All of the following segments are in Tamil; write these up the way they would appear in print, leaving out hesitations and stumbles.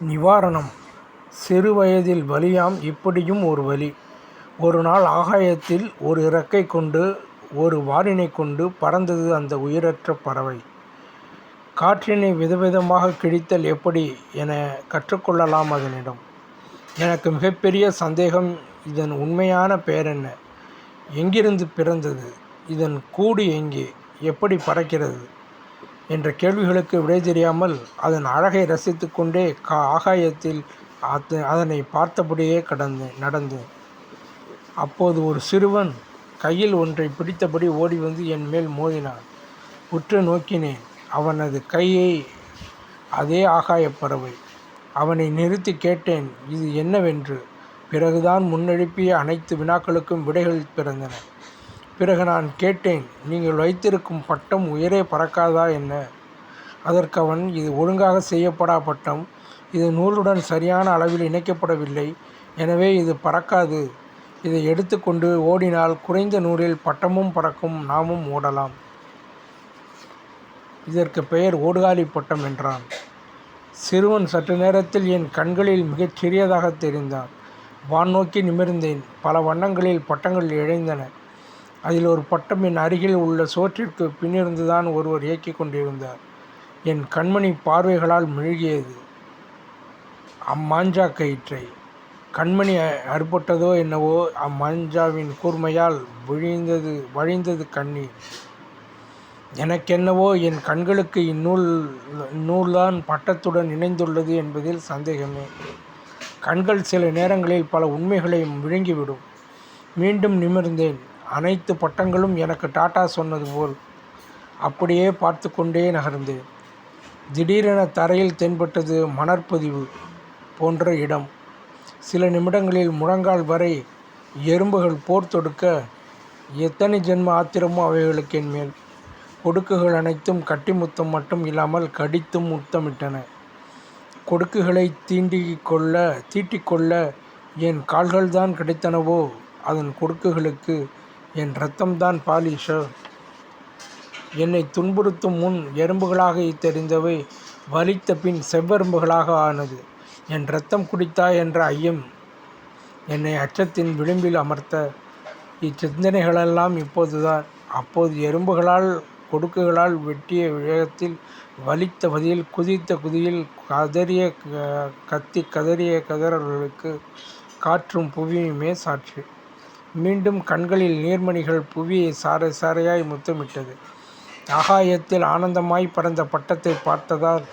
நிவாரணம். சிறுவயதில் வலியாம் இப்படியும் ஒரு வலி. ஒரு நாள் ஆகாயத்தில் ஒரு இறக்கை கொண்டு ஒரு வாலினைக் கொண்டு பறந்தது அந்த உயிரற்ற பறவை. காற்றினை விதவிதமாக கிழித்தல் எப்படி என கற்றுக்கொள்ளலாம் அதனிடம். எனக்கு மிகப்பெரிய சந்தேகம், இதன் உண்மையான பெயரென்ன? எங்கிருந்து பிறந்தது? இதன் கூடு எங்கே? எப்படி பறக்கிறது? என்ற கேள்விகளுக்கு விடை தெரியாமல் அதன் அழகை ரசித்து கொண்டே ஆகாயத்தில் அதனை பார்த்தபடியே நடந்தேன். அப்போது ஒரு சிறுவன் கையில் ஒன்றை பிடித்தபடி ஓடி வந்து என் மேல் மோதினான். உற்று நோக்கினேன். அவனது கையை அதே ஆகாயப் பறவை. அவனை நிறுத்தி கேட்டேன், இது என்னவென்று. பிறகுதான் முன்னெழுப்பிய அனைத்து வினாக்களுக்கும் விடைகள் பிறந்தன. பிறகு நான் கேட்டேன், நீங்கள் வைத்திருக்கும் பட்டம் உயரே பறக்காதா என்ன? அதற்கு அவன், இது ஒழுங்காக செய்யப்படா பட்டம். இது நூலுடன் சரியான அளவில் இணைக்கப்படவில்லை. எனவே இது பறக்காது. இதை எடுத்துக்கொண்டு ஓடினால் குறைந்த நூலில் பட்டமும் பறக்கும், நாமும் ஓடலாம். இதற்கு பெயர் ஓடுகாலி பட்டம் என்றான். சிறுவன் சற்று நேரத்தில் என் கண்களில் மிகச் சிறியதாக தெரிந்தான். வான் நோக்கி நிமிர்ந்தேன். பல வண்ணங்களில் பட்டங்கள் இழைந்தன. அதில் ஒரு பட்டம் என் அருகில் உள்ள சோற்றிற்கு பின்னிருந்துதான் ஒருவர் இயக்கிக் கொண்டிருந்தார். என் கண்மணி பார்வைகளால் மெழுகியது அம்மாஞ்சா கயிற்றை. கண்மணி அறுபட்டதோ என்னவோ, அம்மாஞ்சாவின் கூர்மையால் வழிந்தது கண்ணீர். எனக்கென்னவோ என் கண்களுக்கு இந்நூல்தான் பட்டத்துடன் இணைந்துள்ளது என்பதில் சந்தேகமே. கண்கள் சில நேரங்களில் பல உண்மைகளை விழுங்கிவிடும். மீண்டும் நிமிர்ந்தேன். அனைத்து பட்டங்களும் எனக்கு டாட்டா சொன்னது போல் அப்படியே பார்த்து கொண்டே நகர்ந்தேன். திடீரென தரையில் தென்பட்டது மணற்பதிவு போன்ற இடம். சில நிமிடங்களில் முழங்கால் வரை எறும்புகள் போர் தொடுக்க, எத்தனை ஜென்ம ஆத்திரமோ அவைகளுக்கு என் மேல். கொடுக்குகள் அனைத்தும் கட்டி முத்தம் மட்டும் இல்லாமல் கடித்தும் முத்தமிட்டன. கொடுக்குகளை தீட்டிக்கொள்ள என் கால்கள்தான் கிடைத்தனவோ, அதன் கொடுக்குகளுக்கு என் இரத்தம்தான் பாலிஷோ. என்னை துன்புறுத்தும் முன் எறும்புகளாக தெரிந்தவை வலித்த பின் செவ்வெறும்புகளாக ஆனது. என் இரத்தம் குடித்தா என்ற ஐயம் என்னை அச்சத்தின் விளிம்பில் அமர்த்த. இச்சிந்தனைகளெல்லாம் இப்போதுதான். அப்போது எறும்புகளால் கொடுக்குகளால் வெட்டிய வேகத்தில் வலித்த வதியில் குதித்த குதியில் கதறிய கதறல்களுக்கு காற்றும் புவியுமே சாட்சி. மீண்டும் கண்களில் நீர்மணிகள் புவியை சாறை சாறையாய் முத்தமிட்டது. ஆகாயத்தில் ஆனந்தமாய் பறந்த பட்டத்தை பார்த்ததால்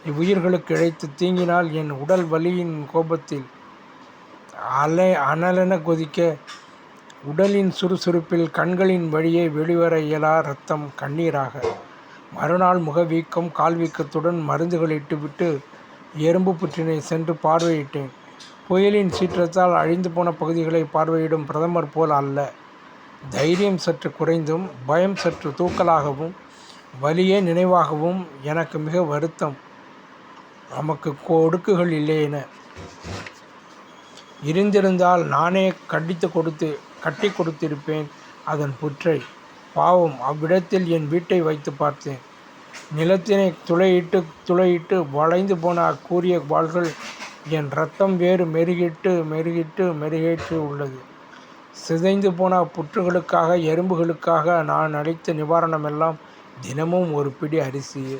இவ்வுயிர்களுக்கு இழைத்து தீங்கினால் என் உடல் வலியின் கோபத்தில் அனலென கொதிக்க, உடலின் சுறுசுறுப்பில் கண்களின் வழியே வெளிவர இயலா இரத்தம் கண்ணீராக. மறுநாள் முகவீக்கம் கால்வீக்கத்துடன் மருந்துகளிட்டு விட்டு எறும்பு புற்றினை சென்று பார்வையிட்டேன். புயலின் சீற்றத்தால் அழிந்து போன பகுதிகளை பார்வையிடும் பிரதமர் போல் அல்ல. தைரியம் சற்று குறைந்தும் பயம் சற்று தூக்கலாகவும் வலியே நினைவாகவும். எனக்கு மிக வருத்தம். நமக்கு கொடுக்குகள் இல்லையென. இருந்திருந்தால் நானே கட்டி கொடுத்திருப்பேன் அதன் புற்றை. பாவம், அவ்விடத்தில் என் வீட்டை வைத்து பார்த்தேன். நிலத்தினை துளையிட்டு வளைந்து போன அக்கூரிய வாள்கள் என் இரத்தம் வேறு மெருகேற்று உள்ளது. சிதைந்து போன புற்றுகளுக்காக எறும்புகளுக்காக நான் அளித்த நிவாரணமெல்லாம் தினமும் ஒரு பிடி அரிசியே.